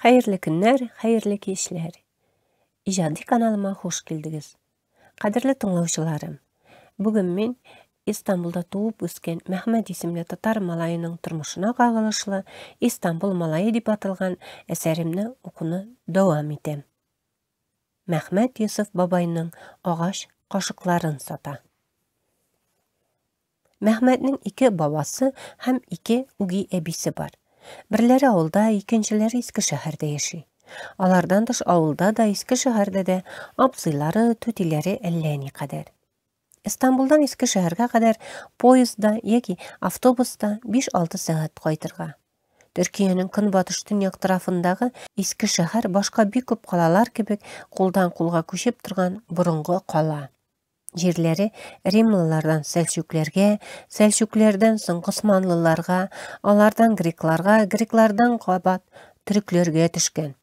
Hayırlı günler, hayırlı kişiler. İjadi kanalıma hoş geldiniz. Kadirli tыңlaушыларым, bugün men İstanbul'da tuğup ösken Mehmet isimli Tatar malayının turmuşuna kagılışlı İstanbul malayı dep atılgan eserimni okunu devam etem. Mehmet Yusuf babayının ağaç kaşıkların sata. Mehmet'nin iki babası hem iki ugi ebisi var. Birleri avulda, ikinchileri eski şehirde yaşay. Alardan dış avulda da eski şehirde de abzıları, tütileri elleğini kadar. İstanbul'dan eski şehirge kadar poyizda yoki avtobusda 5-6 saat koydurga. Türkiye'nin künbatış dünyak tarafındağı eski şehir başka bir köp qalalar gibi kuldan kulga köşüp turgan burungu qala. Yerleri Rimlilardan Selçuklerge, Selçuklerden soň Osmanlılarga, alardan Greklarga, Greklardan qabat Türklerge düşken.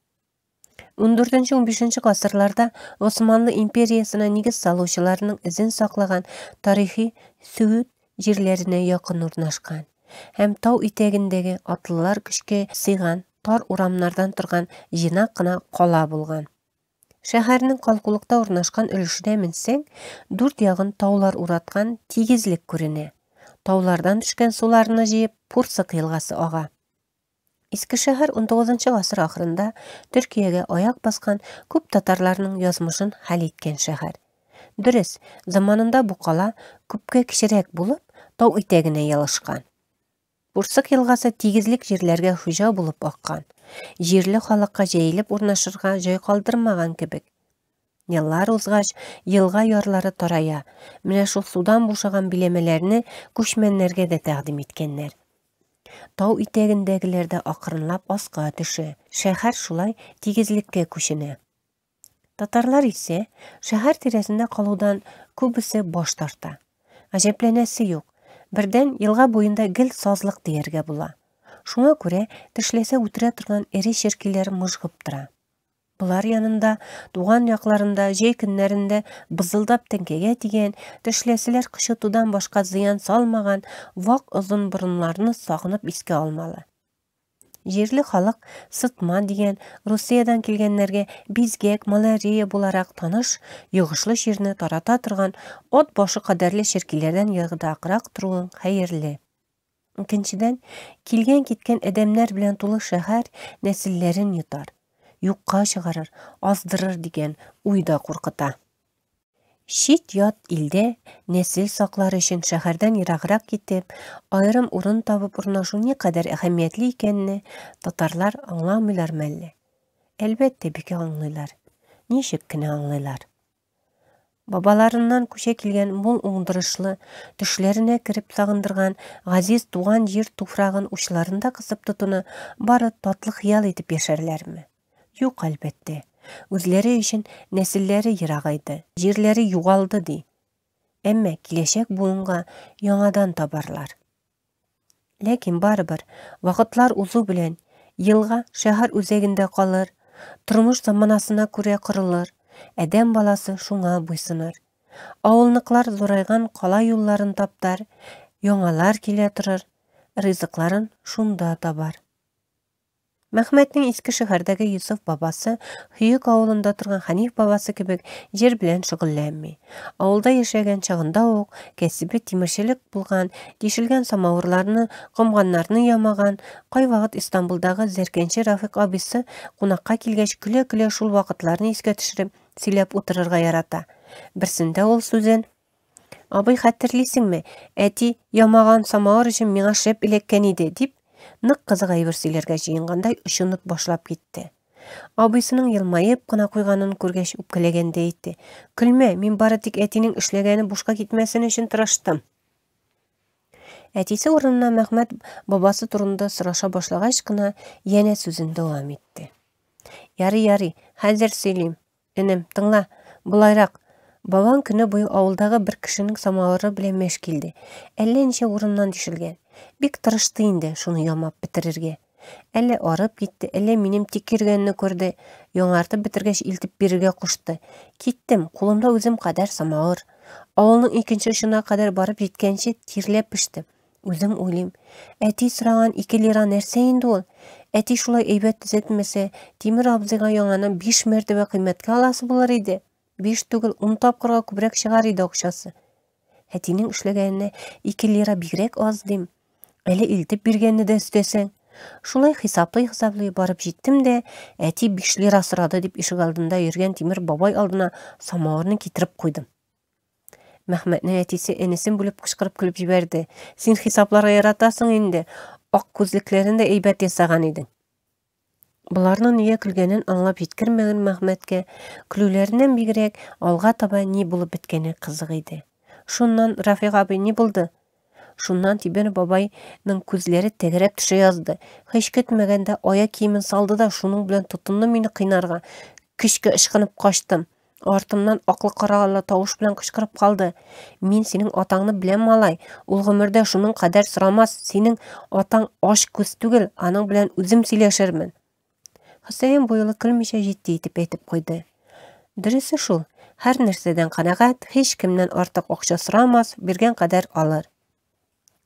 14-15 gasırlarda Osmanlı imperiyasına nigiz saluşylarynyň izin saklagan tarihi Söğüt yerlerine yakın urnaşkan. Hem tau itegindegi atlılar güçke sıygan tar uramlardan turgan jinak gına qala bulgan. Şäheriniň kalkulukda urnaşkan ülüşine minseň, durt ýagyn taular uratgan tigizlik görene. Taulardan düşken sularyny jyýyp Pursak ýylgasy aga. Eski şäher 19-njy gasyr ahyrynda Türkiýege ayak baskan köp tatarlarynyň ýazmyşyn hal etken şäher. Dürüs, zamanynda bu kala köpke kişirek bulup, tau itegine ýalyşkan. Pursak ýylgasy tigizlik jerlerge hyja bulup akkan. Yerli halykka jeýilip urnaşyrga joy kaldyrmagan kebek. Ýyllar uzgaç, ýylga ýarlary taraya, mine şu sudan boşagan bilemelerini köşmenlerge de taqdim etkenler. Tau itegindegilerde akırınlap aska düşe, şäher şulay tigizlikke köşene. Tatarlar ise şäher tiresinde kaludan köbüsi boş tarta. Ajeplenesi yok. Birden ýylga boyunda gil sazlyk diýerge bula. Şuna göre tişlese ütüre turgan eri şerkiler myжgyp tura. Bular yanında, dugan ýaklarında, jey günlerinde bızıldap tenkege tigen, tişlesiler kışıtudan başka ziyan salmagan vak uzun burunlarını sagınıp iske almalı. Yerli halyk sıtma digen Rusiyadan kelgenlerge bizgek, malariya bularak tanış, ýygyşly şerini tarata turgan ot başı kaderli şerkilerden ýygdaqyrak turugyň hayırlı. İkinciden, kilgen gitken edemler bilen tuly şäher nesillerin yutar. Yukka çıgarır, azdırır digen uyda kurkıta. Şit yat ilde nesil saklar için şäherden ýyragrak gitip, ayrım urun tapıp urnaşu ne kadar ähemiyetli ekenini tatarlar anlamylar melli. Elbette biki anlaylar. Nişik kine anlaylar. Babalarından köşe kilgen bol uňduruşly, düşlerine kirip sagındırgan gaziz tugan yer tufragyn uçlarında kısıp tutuny bary tatly hyýal edip ýaşarlarmy? Yok elbette. Özleri için nesilleri ýyragaydy, yerleri ýugaldy di. Emme kileşek buýunga ýaňadan tabarlar. Lekin barybir wagtlar uzu bilen ýylga şäher özeginde kalır, turmuş zamanasyna köre kırılır, edem balası şuňa buýsunur. Awulnyklar zoraygan kala ýollaryn taptar, ýoňalar kile turur, ryzyklарын şunda tabar. Mehmet'nin eski şäherdäki Yusuf babası Hüyük awulynda turgan Hanif babası kebek yer bilen şugullanmy. Awulda ýaşagan çagynda ok kesibi timirçilik bulgan, dişilgen samawurlaryny, gymganlaryny ýamagan, gaý wagt İstanbuldagy Zerkençi Rafik abisi gunakka kilgeç küle-küle şul wagtlaryny esке düşürip silep otururga ýarata. Birsinde ol süzen: "Abay hatirlisinmi? Äti ýamagan samawur üçin miňa şep ilekken idi" dip nyk gyzyga ýebersilerge jyňganday üşünüp başlap gitdi. Abysynyň ýylmaýyp gına kuýganyn görgeç upkelegende aýtdy: "Külme, men bary tik ätiniň işlegeni boşka gitmesin üçin tırışdym." Ätisi orunna Mehmet babası turunda sıraşa başlagaç gına ýene sözünde dowam etdi. "Ýary, häzir söýleýim. Enem, tyňla, bulaýrak. Babam küni boyu awuldagy bir kişiniň samawury bilen meşgildi. Ellençe urundan düşilgen. Bik tırışdy indi şunu ýamap bitirirge. Elle arıp gitdi, elle minim tikirgenini gördi. Ýoňarty bitirgeç iltip birige kuşdy. Gittim, kulumda özüm kadar samawur. Awulnyň ikinci ýyşyna kadar barıp ýetkençe tirlep pişdi. Özüm oýlym, äti sıragan 2 lira nerse indi ol? Әти шулай әйбәт төзәтмәсә, Тимер абзыйга яңанан 5 мәртәбә кыйммәткә аласы булыр иде. 5 түгел, 10 тапкырга күбрәк чыгар иде акчасы. Әтинең эшләгәненә 2 лира бигрәк аз дим. Әле илтеп биргәнне дә өстәсәң. Шулай хисаплый барып җиттем дә, әти 5 лира сорады дип ишек алдында йөргән Тимер бабай алдына самавырны китереп куйдым. Мәхмәтнең әтисе энесен бүлеп кычкырып көлеп җибәрде. Син хисапларга яратасың инде. Ак күзлекләрен дә әйбәт ясаган идең. Буларның нигә көлгәнен аңлап җиткермәгән Мәхмәткә көлүләреннән бигрәк алга таба ни булып беткәне кызык иде. Шуннан Рафик абый ни булды? Шуннан Тимер бабайның күзләре тәгәрәп төшә язды. Һич көтмәгәндә аяк киемен салды да шуның белән тотынды мине кыйнарга. Көчкә ышкынып качтым. Артымнан аклы карагалы тавыш белән кычкырып калды. Мин синең атаңны беләм, малай. Ул гомердә шуның кадәр сорамас. Синең атаң аш күз түгел, аның белән үзем сөйләшермен. Хөсәен буйлы көлмичә җитди итеп әйтеп куйды. Дөресе шул. Һәр нәрсәдән канәгать, һич кемнән артык акча сорамас, биргән кадәр алыр.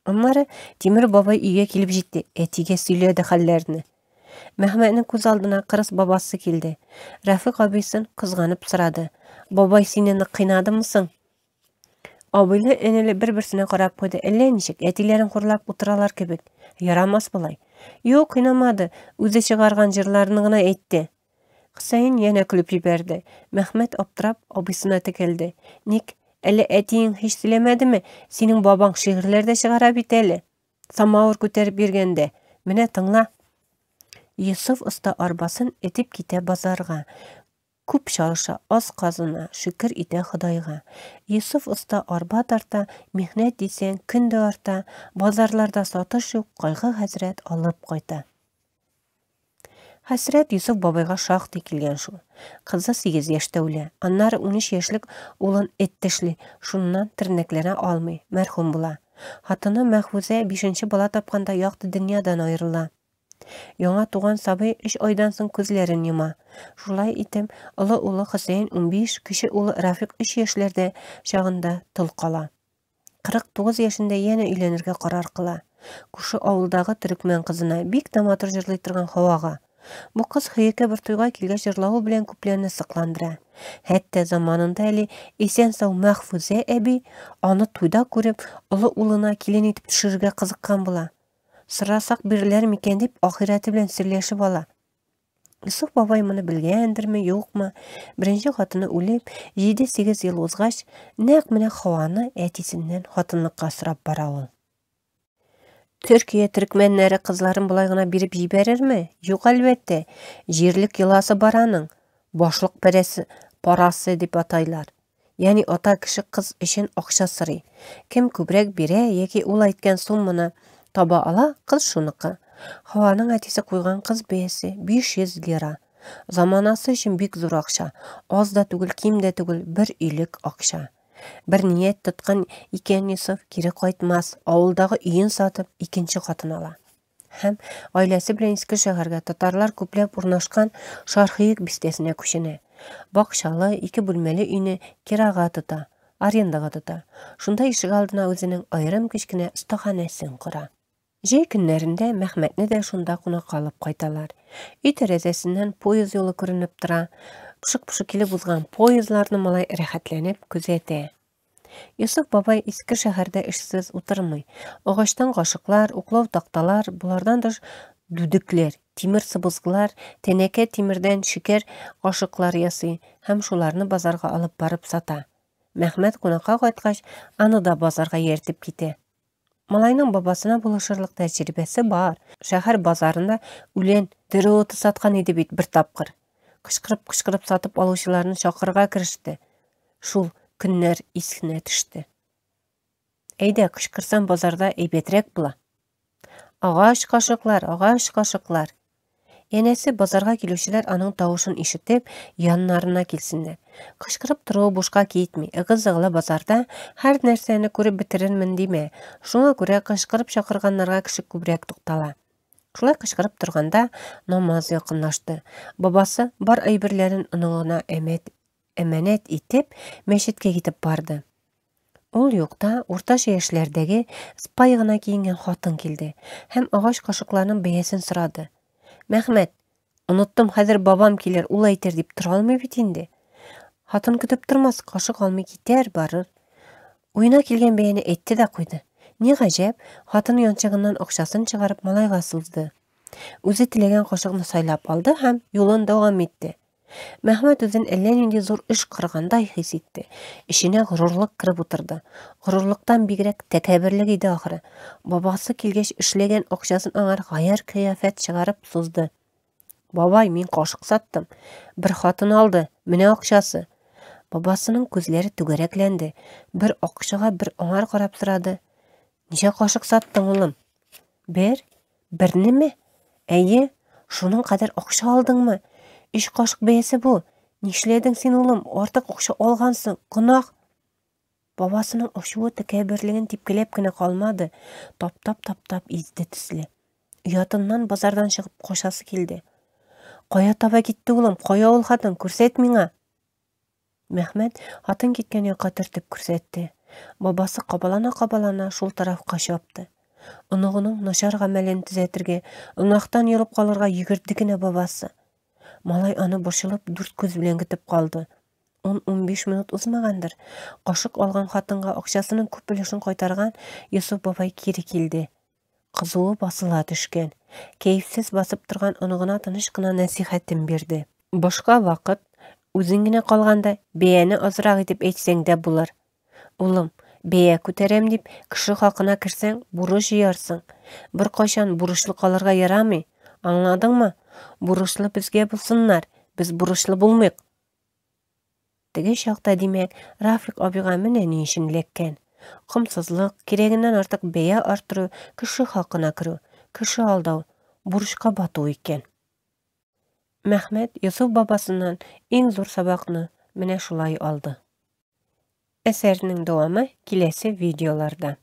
Аннары Тимер бабай өйгә килеп җитте. Әтигә сөйләде хәлләрне. Мәхмәтнең күз алдына кырыс бабасы килде. Рафик абыйсын кызганып сорады. Бабай сине нык кыйнадымы соң? Абыйлы энеле бер-берсенә карап куйды. Әллә ничек, әтиләрен хурлап утыралар кебек. Ярамас болай. Юк, кыйнамады. Үзе чыгарган җырларын гына әйтте. Хөсәен янә көлеп җибәрде. Мәхмәт аптырап абыйсына текәлде. Ник, әле әтиең һич сөйләмәдеме? Синең бабаң шигырьләрдә чыгара бит әле. Самавыр күтәреп биргәндә. Менә тыңла. Йосыф оста арбасын этеп китә базарга. Күп чалыша, аз казына, шөкер итә Худайга. Йосыф оста арба тарта, михнәт дисәң көн дә арта, базарларда сатыш юк, кайгы хәсрәт алып кайта. Хәсрәт Йосыф бабайга шактый килгән шул. Кызы 8 яшьтә үлә, аннары 13 яшьлек улын эттешли, шуннан тернәкләре алмый, мәрхүм була. Хатыны Мәхфүзә 5нче бала тапканда якты дөньядан аерыла. Яңа туган сабый 3 айдан соң күзләрен йома. Шулай итеп, олы улы Хөсәен 15, кече улы Рафик 3 яшьләрдә чагында тол кала. 49 яшендә янә өйләнергә карар кыла. Күрше авылдагы төрекмән кызына, бик тә матур җырлый торган Хавага. Бу кыз Хөекә бер туйга килгәч җырлавы белән күпләрне сыкландыра. Хәтта заманында әле исән-сау Мәхфүзә әби аны туйда күреп, олы улына килен итеп төшерергә кызыккан була. Сырасак биреләр микән дип ахирәте белән серләшеп ала. Йосыф бабай моны белгәндерме, юкмы? Беренче хатыны үлеп, 7-8 ел узгач, нәкъ менә Хаваны әтисеннән хатынлыкка сорап бара ул. Төркия төркмәннәре кызларын булай гына биреп җибәрерме? Юк, әлбәттә. Җирлек йоласы бар аның. Башлык парасы дип атайлар. Яни ата кеше кыз өчен акча сорый. Кем күбрәк бирә яки ул әйткән сумманы таба ала, кыз шуныкы. Хаваның әтисе куйган кыз бәясе 500 лира. Заманасы өчен бик зур акча. Аз да түгел, ким дә түгел, бер өйлек акча. Бер ният тоткан икән Йосыф кире кайтмас, авылдагы өен сатып, икенче хатын ала. Һәм гаиләсе белән иске шәһәргә татарлар күпләп урнашкан Шархиек бистәсенә күченә. Бакчалы 2 бүлмәле өйне кирага тота, арендага тота. Шунда ишек алдына үзенең аерым кечкенә остаханәсен кора. Җәй көннәрендә Мәхмәтне дә шунда кунакка алып кайталар. Өй тәрәзәсеннән поезд юлы күренеп тора. Пушык-пушык килеп узган поездларны малай рәхәтләнеп күзәтә. Йосыф бабай иске шәһәрдә эшсез утырмый. Агачтан кашыклар, уклау такталар, булардан да дүдекләр, тимер сыбызгылар, тәнәкә тимердән шикәр кашыклар ясый һәм шуларны базарга алып барып сата. Мәхмәт кунакка кайткач, аны да базарга йөртеп китә. Малайның бабасына булышырлык тәҗрибәсе бар. Шәһәр базарында үлән, дәре оты саткан иде бит бер тапкыр. Кычкырып сатып алучыларны чакырга киреште. Шул көннәр исенә төште. Әйдә, кычкырсам базарда әйбәтрәк була. Агач кашыклар. Янәсе базарга килүчеләр аның тавышын ишетеп, яннарына килсеннәр. Кычкырып тору бушка китми. Ыгы-зыгылы базарда һәр нәрсәне күреп бетерермен димә. Шуңа күрә кычкырып чакырганнарга кеше күбрәк туктала. Шулай кычкырып торганда намаз якынлашты. Бабасы бар әйберләрен оныңына әманәт итеп мәчеткә китеп барды. Ул юкта уртача яшьләрдәге спай гына киенгән хатын килде һәм агач кашыкларның бәясен сорады. Мәхмәт, оныттым, хәзер бабам килер, ул әйтер дип тора алмый бит инде. Хатын көтөп тормас, кашык алмый китәр, барыр. Уйына килгән бәяне әйтте дә куйды. Ни гаҗәп, хатын янчыгыннан акчасын чыгарып малайга сузды. Үзе теләгән кашыкны сайлап алды һәм юлын дәвам итте. Мәхмәт үзен әллә нинди зур эш кыргандай хис итте. Эшенә горурлык кырып утырды. Горурлыктан бигрәк тәкәбберлек иде ахыры. Бабасы килгәч эшләгән акчасын аңар гаяр кыяфәт чыгарып сузды. Бабай, мин кашык саттым. Бер хатын алды. Менә акчасы. Бабасының күзләре түгәрәкләнде. Бер акчага бер аңар карап сорады. Ничә кашык саттың, улым? Бернеме? Әйе, шуның кадәр акча алдыңмы? 3 кашык бәясе бу. Нишләдең син, улым? Артык акча алгансың. Гынах. Бабасының ачуы тәкәбберлеген типкеләп кенә калмады. Таптап изде төсле. Уятыннан базардан чыгып кашасы килде. Кая таба китте, улым? Кая ул хатын? Күрсәт миңа. Мәхмәт хатын киткән якка төртеп күрсәтте. Бабасы кабалана шул тарафка чапты. Оныгының начар гамәлен төзәтергә, оңактан йөреп калырга йөгерде генә бабасы. Малай аны борчылып 4 күз белән көтеп калды. 10-15 минут узмагандыр. Кашык алган хатынга акчасының күп өлешен кайтарган Йосыф бабай кире килде. Кызуы басыла төшкән. Кәефсез басып торган оныгына тыныч кына нәсихәтен бирде. Башка вакыт үзең генә калганда бәяне азрак итеп әйтсәң дә булыр. Улым, бәя күтәрәм дип кеше хакына керсәң, бурыч җыярсың. Бер кайчан бурычлы калырга ярамый. Аңладыңмы? Бурычлы безгә булсыннар, без бурычлы булмыйк. Теге чакта димәк, Рафик абыйга менә ни өчен эләккән. Кымсызлык, кирәгеннән артык бәя арттыру, кеше хакына керү, кеше алдау, бурычка бату икән. Мәхмәт Йосыф бабасыннан иң зур сабакны менә шулай алды. Әсәрнең дәвамы киләсе видеоларда.